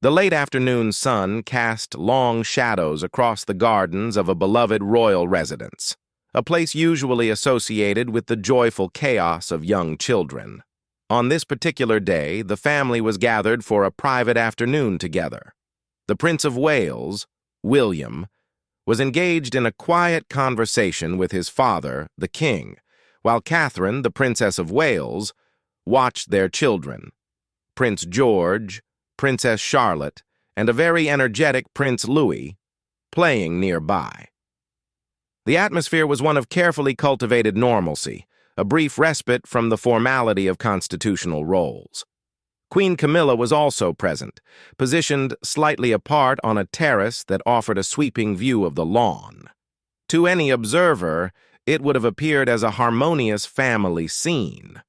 The late afternoon sun cast long shadows across the gardens of a beloved royal residence, a place usually associated with the joyful chaos of young children. On this particular day, the family was gathered for a private afternoon together. The Prince of Wales, William, was engaged in a quiet conversation with his father, the King, while Catherine, the Princess of Wales, watched their children, Prince George, Princess Charlotte, and a very energetic Prince Louis, playing nearby. The atmosphere was one of carefully cultivated normalcy, a brief respite from the formality of constitutional roles. Queen Camilla was also present, positioned slightly apart on a terrace that offered a sweeping view of the lawn. To any observer, it would have appeared as a harmonious family scene.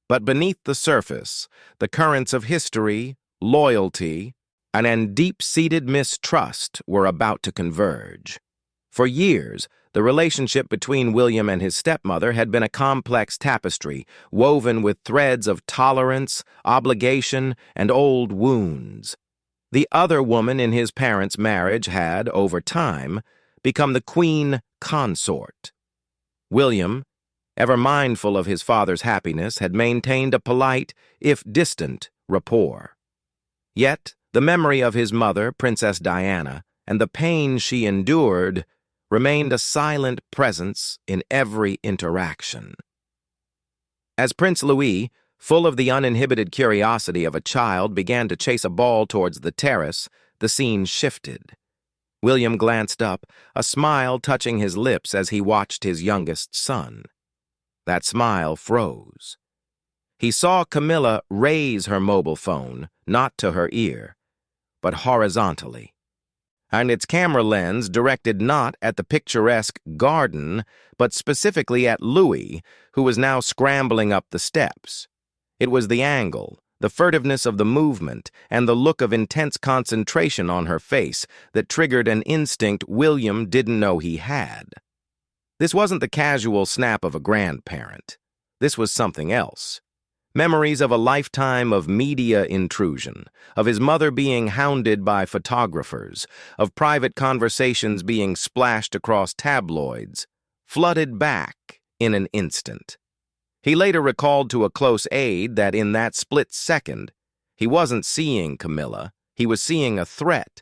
But beneath the surface, the currents of history, loyalty, and deep-seated mistrust were about to converge. For years, the relationship between William and his stepmother had been a complex tapestry woven with threads of tolerance, obligation, and old wounds. The other woman in his parents' marriage had, over time, become the queen consort. William, ever mindful of his father's happiness, had maintained a polite, if distant, rapport. Yet, the memory of his mother, Princess Diana, and the pain she endured remained a silent presence in every interaction. As Prince Louis, full of the uninhibited curiosity of a child, began to chase a ball towards the terrace, the scene shifted. William glanced up, a smile touching his lips as he watched his youngest son. That smile froze. He saw Camilla raise her mobile phone, not to her ear, but horizontally, and its camera lens directed not at the picturesque garden, but specifically at Louis, who was now scrambling up the steps. It was the angle, the furtiveness of the movement, and the look of intense concentration on her face that triggered an instinct William didn't know he had. This wasn't the casual snap of a grandparent. This was something else. Memories of a lifetime of media intrusion, of his mother being hounded by photographers, of private conversations being splashed across tabloids, flooded back in an instant. He later recalled to a close aide that in that split second, he wasn't seeing Camilla, he was seeing a threat.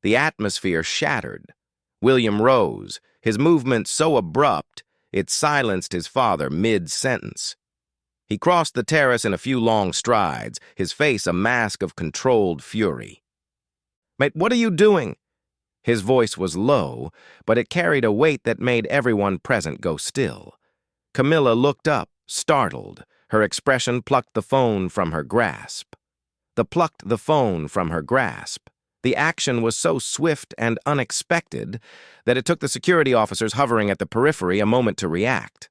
The atmosphere shattered. William rose, his movement so abrupt, it silenced his father mid-sentence. He crossed the terrace in a few long strides, his face a mask of controlled fury. "Mate, what are you doing?" His voice was low, but it carried a weight that made everyone present go still. Camilla looked up, startled. Her expression plucked the phone from her grasp. The action was so swift and unexpected that it took the security officers hovering at the periphery a moment to react.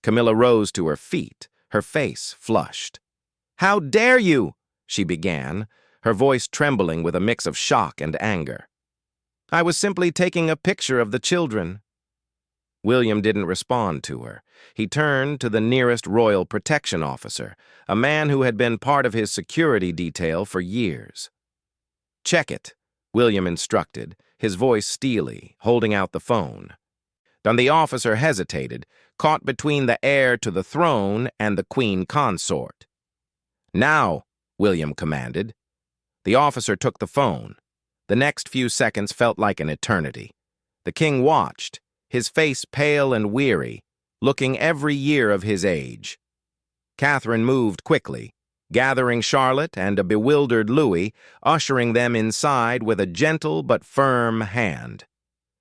Camilla rose to her feet, her face flushed. "How dare you?" she began, her voice trembling with a mix of shock and anger. "I was simply taking a picture of the children." William didn't respond to her. He turned to the nearest royal protection officer, a man who had been part of his security detail for years. "Check it," William instructed, his voice steely, holding out the phone. Then the officer hesitated, caught between the heir to the throne and the queen consort. "Now," William commanded. The officer took the phone. The next few seconds felt like an eternity. The king watched, his face pale and weary, looking every year of his age. Catherine moved quickly, gathering Charlotte and a bewildered Louis, ushering them inside with a gentle but firm hand.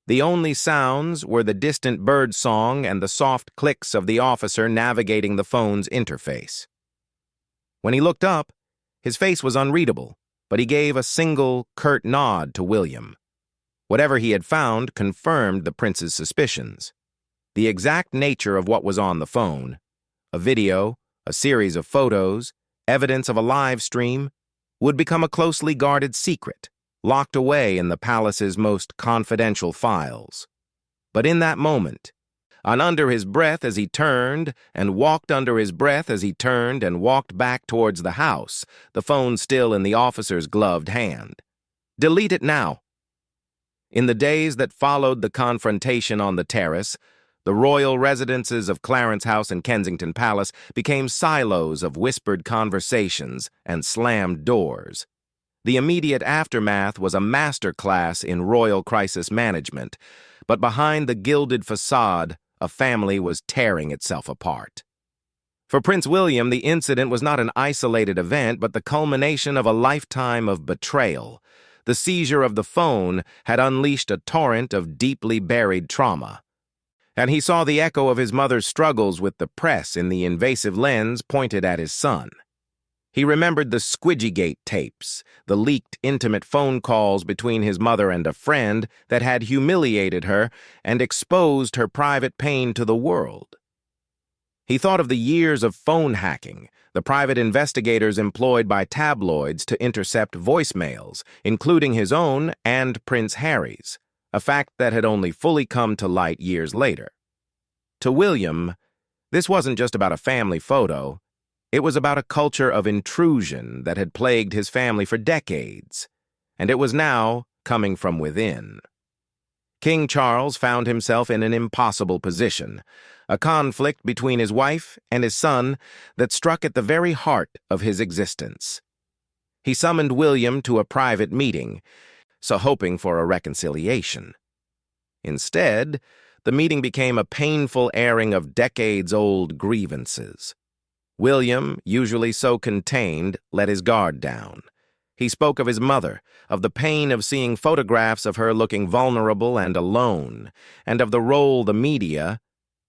The only sounds were the distant bird song and the soft clicks of the officer navigating the phone's interface. When he looked up, his face was unreadable, but he gave a single, curt nod to William. Whatever he had found confirmed the prince's suspicions. The exact nature of what was on the phone, a video, a series of photos, evidence of a live stream, would become a closely guarded secret, locked away in the palace's most confidential files. But in that moment, and under his breath as he turned and walked under his breath as he turned and walked back towards the house, the phone still in the officer's gloved hand, Delete it now." In the days that followed the confrontation on the terrace, the royal residences of Clarence House and Kensington Palace became silos of whispered conversations and slammed doors. The immediate aftermath was a masterclass in royal crisis management, but behind the gilded facade, a family was tearing itself apart. For Prince William, the incident was not an isolated event, but the culmination of a lifetime of betrayal. The seizure of the phone had unleashed a torrent of deeply buried trauma. And he saw the echo of his mother's struggles with the press in the invasive lens pointed at his son. He remembered the Squidgygate tapes, the leaked intimate phone calls between his mother and a friend that had humiliated her and exposed her private pain to the world. He thought of the years of phone hacking, the private investigators employed by tabloids to intercept voicemails, including his own and Prince Harry's, a fact that had only fully come to light years later. To William, this wasn't just about a family photo. It was about a culture of intrusion that had plagued his family for decades, and it was now coming from within. King Charles found himself in an impossible position, a conflict between his wife and his son that struck at the very heart of his existence. He summoned William to a private meeting, so hoping for a reconciliation. Instead, the meeting became a painful airing of decades-old grievances. William, usually so contained, let his guard down. He spoke of his mother, of the pain of seeing photographs of her looking vulnerable and alone, and of the role the media,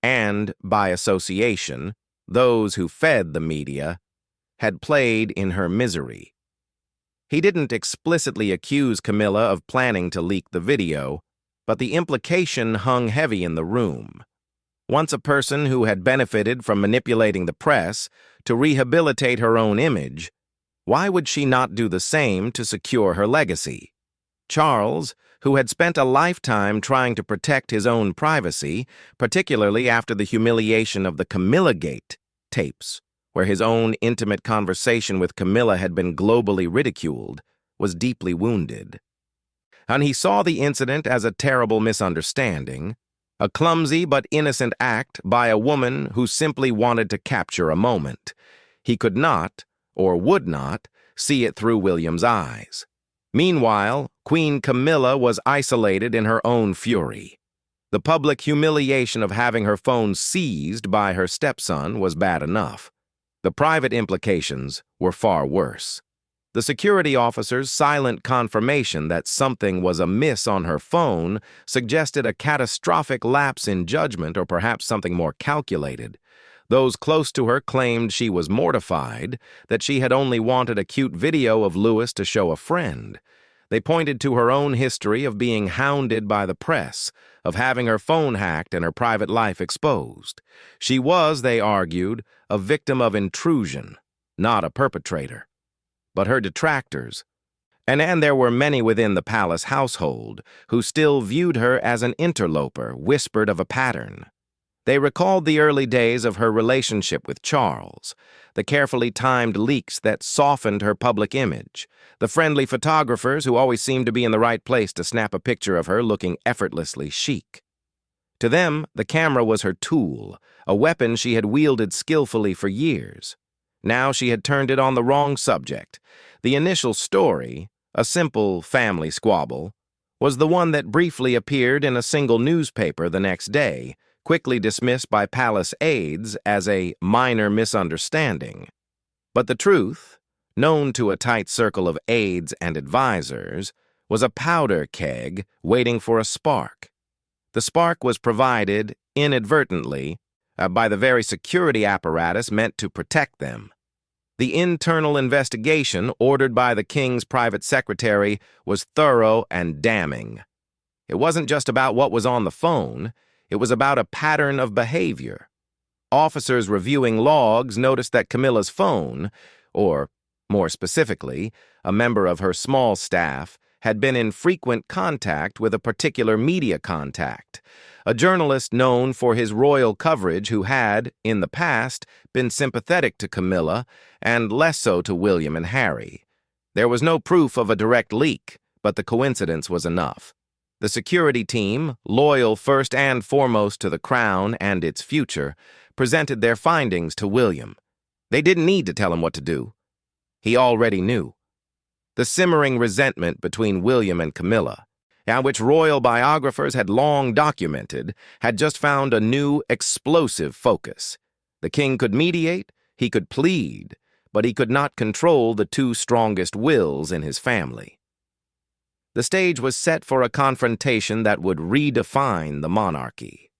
and, by association, those who fed the media, had played in her misery. He didn't explicitly accuse Camilla of planning to leak the video, but the implication hung heavy in the room. Once a person who had benefited from manipulating the press to rehabilitate her own image, why would she not do the same to secure her legacy? Charles, who had spent a lifetime trying to protect his own privacy, particularly after the humiliation of the Camilla-gate tapes, where his own intimate conversation with Camilla had been globally ridiculed, was deeply wounded. And he saw the incident as a terrible misunderstanding, a clumsy but innocent act by a woman who simply wanted to capture a moment. He could not, or would not, see it through William's eyes. Meanwhile, Queen Camilla was isolated in her own fury. The public humiliation of having her phone seized by her stepson was bad enough. The private implications were far worse. The security officer's silent confirmation that something was amiss on her phone suggested a catastrophic lapse in judgment or perhaps something more calculated. Those close to her claimed she was mortified, that she had only wanted a cute video of Louis to show a friend. They pointed to her own history of being hounded by the press, of having her phone hacked and her private life exposed. She was, they argued, a victim of intrusion, not a perpetrator. But her detractors, and there were many within the palace household, who still viewed her as an interloper, whispered of a pattern. They recalled the early days of her relationship with Charles, the carefully timed leaks that softened her public image, the friendly photographers who always seemed to be in the right place to snap a picture of her looking effortlessly chic. To them, the camera was her tool, a weapon she had wielded skillfully for years. Now she had turned it on the wrong subject. The initial story, a simple family squabble, was the one that briefly appeared in a single newspaper the next day, quickly dismissed by palace aides as a minor misunderstanding. But the truth, known to a tight circle of aides and advisors, was a powder keg waiting for a spark. The spark was provided, inadvertently, by the very security apparatus meant to protect them. The internal investigation ordered by the king's private secretary was thorough and damning. It wasn't just about what was on the phone, it was about a pattern of behavior. Officers reviewing logs noticed that Camilla's phone, or more specifically, a member of her small staff, had been in frequent contact with a particular media contact, a journalist known for his royal coverage who had, in the past, been sympathetic to Camilla and less so to William and Harry. There was no proof of a direct leak, but the coincidence was enough. The security team, loyal first and foremost to the crown and its future, presented their findings to William. They didn't need to tell him what to do. He already knew. The simmering resentment between William and Camilla, and which royal biographers had long documented, had just found a new, explosive focus. The king could mediate, he could plead, but he could not control the two strongest wills in his family. The stage was set for a confrontation that would redefine the monarchy.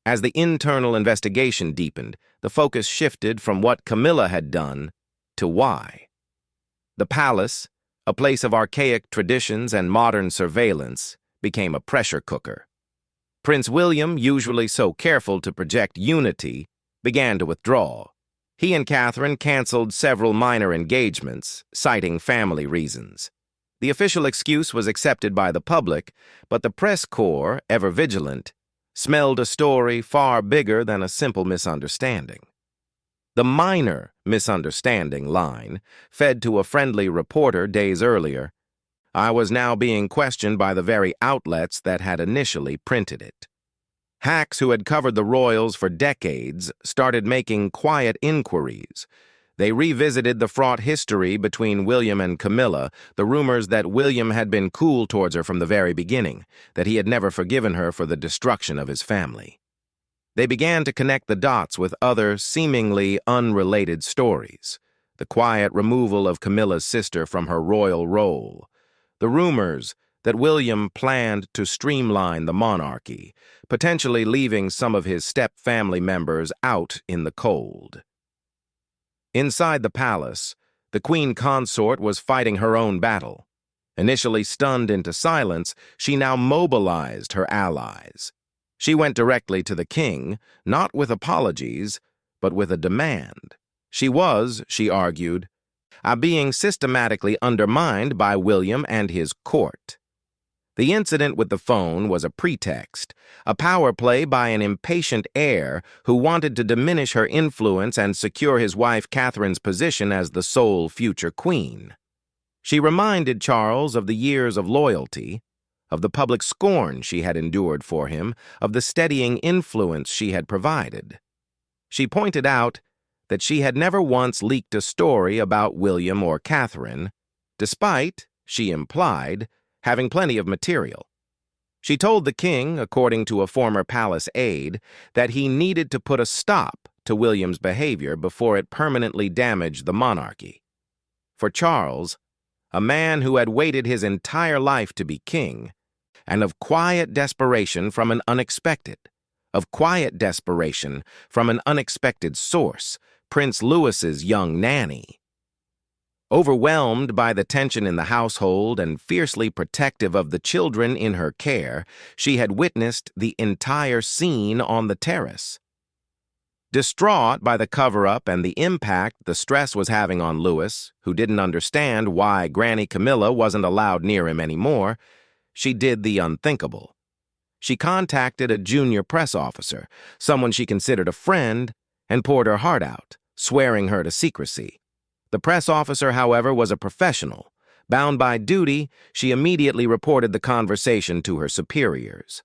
As the internal investigation deepened, the focus shifted from what Camilla had done to why. The palace, a place of archaic traditions and modern surveillance, became a pressure cooker. Prince William, usually so careful to project unity, began to withdraw. He and Catherine canceled several minor engagements, citing family reasons. The official excuse was accepted by the public, but the press corps, ever vigilant, smelled a story far bigger than a simple misunderstanding. The minor misunderstanding line, fed to a friendly reporter days earlier, I was now being questioned by the very outlets that had initially printed it. Hacks who had covered the royals for decades started making quiet inquiries. They revisited the fraught history between William and Camilla, the rumors that William had been cool towards her from the very beginning, that he had never forgiven her for the destruction of his family. They began to connect the dots with other, seemingly unrelated stories. The quiet removal of Camilla's sister from her royal role. The rumors that William planned to streamline the monarchy, potentially leaving some of his step-family members out in the cold. Inside the palace, the queen consort was fighting her own battle. Initially stunned into silence, she now mobilized her allies. She went directly to the king, not with apologies, but with a demand. She was, she argued, being systematically undermined by William and his court. The incident with the phone was a pretext, a power play by an impatient heir who wanted to diminish her influence and secure his wife Catherine's position as the sole future queen. She reminded Charles of the years of loyalty, of the public scorn she had endured for him, of the steadying influence she had provided. She pointed out that she had never once leaked a story about William or Catherine, despite, she implied, having plenty of material. She told the king, according to a former palace aide, that he needed to put a stop to William's behavior before it permanently damaged the monarchy. For Charles, a man who had waited his entire life to be king, and of quiet desperation from an unexpected source, Prince Louis's young nanny. Overwhelmed by the tension in the household and fiercely protective of the children in her care, she had witnessed the entire scene on the terrace. Distraught by the cover-up and the impact the stress was having on Louis, who didn't understand why Granny Camilla wasn't allowed near him anymore, she did the unthinkable. She contacted a junior press officer, someone she considered a friend, and poured her heart out, swearing her to secrecy. The press officer, however, was a professional. Bound by duty, she immediately reported the conversation to her superiors.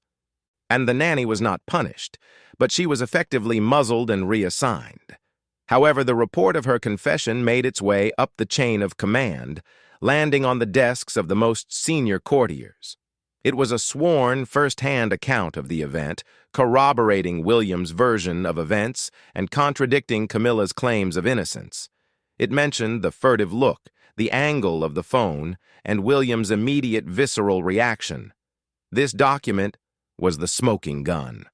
And the nanny was not punished, but she was effectively muzzled and reassigned. However, the report of her confession made its way up the chain of command, landing on the desks of the most senior courtiers. It was a sworn, first-hand account of the event, corroborating William's version of events and contradicting Camilla's claims of innocence. It mentioned the furtive look, the angle of the phone, and William's immediate visceral reaction. This document was the smoking gun.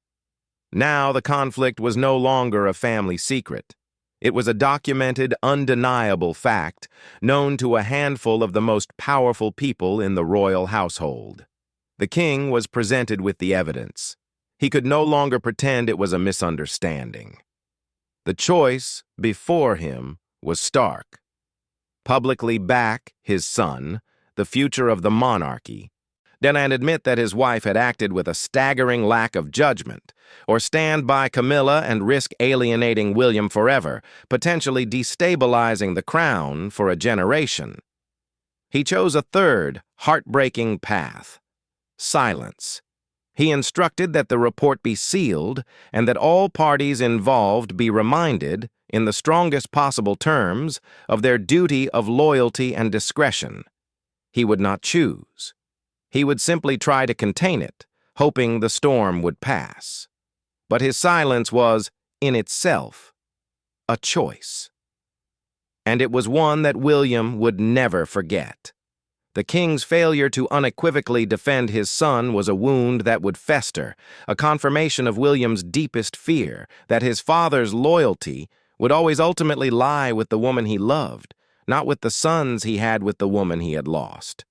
Now the conflict was no longer a family secret. It was a documented, undeniable fact, known to a handful of the most powerful people in the royal household. The king was presented with the evidence. He could no longer pretend it was a misunderstanding. The choice before him was stark. Publicly back his son, the future of the monarchy, then and admit that his wife had acted with a staggering lack of judgment, or stand by Camilla and risk alienating William forever, potentially destabilizing the crown for a generation. He chose a third, heartbreaking path: silence. He instructed that the report be sealed and that all parties involved be reminded, in the strongest possible terms, of their duty of loyalty and discretion. He would not choose. He would simply try to contain it, hoping the storm would pass. But his silence was, in itself, a choice. And it was one that William would never forget. The king's failure to unequivocally defend his son was a wound that would fester, a confirmation of William's deepest fear, that his father's loyalty would always ultimately lie with the woman he loved, not with the sons he had with the woman he had lost.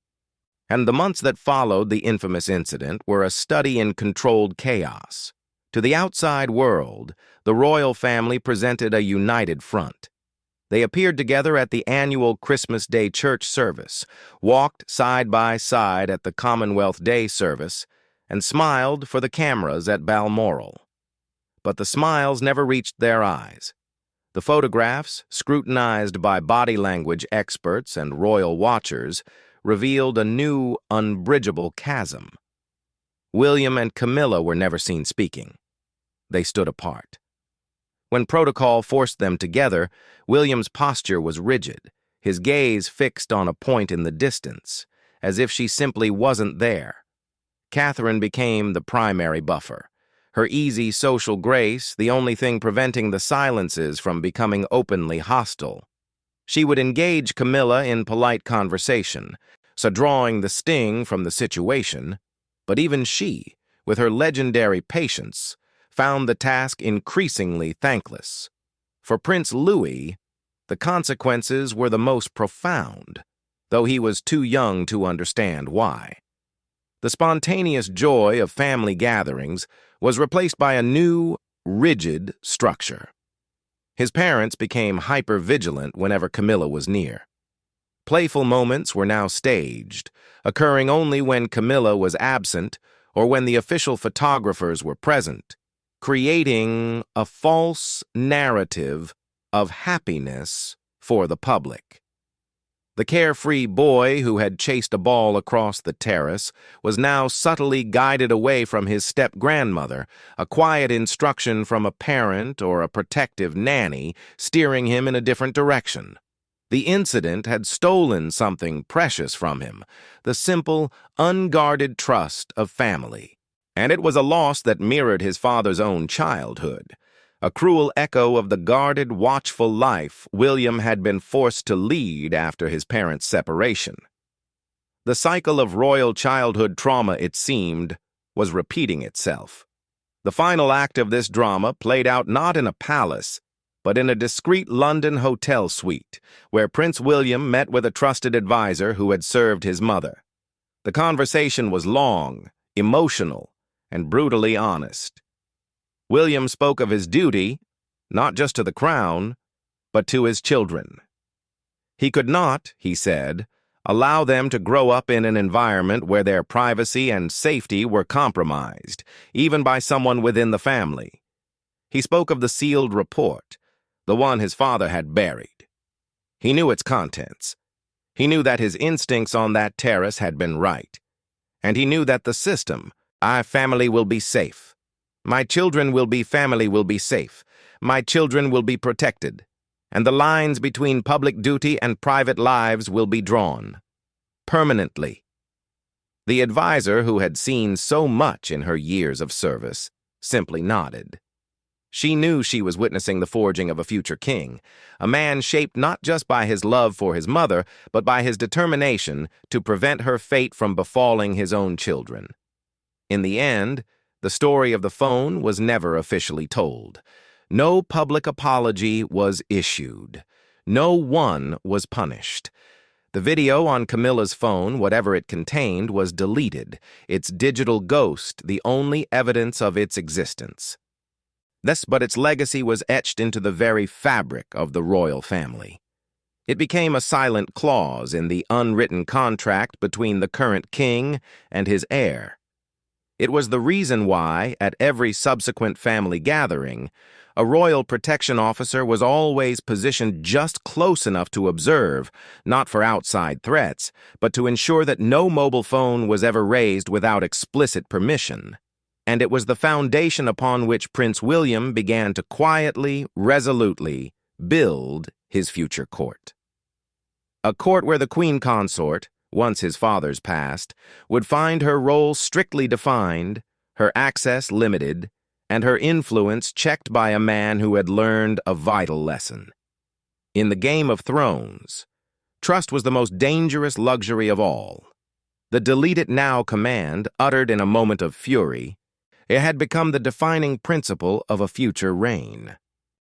And the months that followed the infamous incident were a study in controlled chaos. To the outside world, the royal family presented a united front. They appeared together at the annual Christmas Day church service, walked side by side at the Commonwealth Day service, and smiled for the cameras at Balmoral. But the smiles never reached their eyes. The photographs, scrutinized by body language experts and royal watchers, revealed a new, unbridgeable chasm. William and Camilla were never seen speaking. They stood apart. When protocol forced them together, William's posture was rigid, his gaze fixed on a point in the distance, as if she simply wasn't there. Catherine became the primary buffer, her easy social grace the only thing preventing the silences from becoming openly hostile. She would engage Camilla in polite conversation, so drawing the sting from the situation, but even she, with her legendary patience, found the task increasingly thankless. For Prince Louis, the consequences were the most profound, though he was too young to understand why. The spontaneous joy of family gatherings was replaced by a new, rigid structure. His parents became hyper-vigilant whenever Camilla was near. Playful moments were now staged, occurring only when Camilla was absent or when the official photographers were present, creating a false narrative of happiness for the public. The carefree boy who had chased a ball across the terrace was now subtly guided away from his step-grandmother, a quiet instruction from a parent or a protective nanny steering him in a different direction. The incident had stolen something precious from him, the simple, unguarded trust of family. And it was a loss that mirrored his father's own childhood, a cruel echo of the guarded, watchful life William had been forced to lead after his parents' separation. The cycle of royal childhood trauma, it seemed, was repeating itself. The final act of this drama played out not in a palace, but in a discreet London hotel suite, where Prince William met with a trusted advisor who had served his mother. The conversation was long, emotional, and brutally honest. William spoke of his duty, not just to the crown, but to his children. He could not, he said, allow them to grow up in an environment where their privacy and safety were compromised, even by someone within the family. He spoke of the sealed report, the one his father had buried. He knew its contents. He knew that his instincts on that terrace had been right. And he knew that the system, "Our family will be safe. My children will be family will be safe. My children will be protected. And the lines between public duty and private lives will be drawn. Permanently." The advisor, who had seen so much in her years of service, simply nodded. She knew she was witnessing the forging of a future king, a man shaped not just by his love for his mother, but by his determination to prevent her fate from befalling his own children. In the end, the story of the phone was never officially told. No public apology was issued. No one was punished. The video on Camilla's phone, whatever it contained, was deleted, its digital ghost the only evidence of its existence. But its legacy was etched into the very fabric of the royal family. It became a silent clause in the unwritten contract between the current king and his heir. It was the reason why, at every subsequent family gathering, A royal protection officer was always positioned just close enough to observe, not for outside threats, but to ensure that no mobile phone was ever raised without explicit permission. And it was the foundation upon which Prince William began to quietly, resolutely build his future court. A court where the Queen Consort, once his father's passed, would find her role strictly defined, her access limited, and her influence checked by a man who had learned a vital lesson. In the Game of Thrones, trust was the most dangerous luxury of all. The delete it now command, uttered in a moment of fury, it had become the defining principle of a future reign.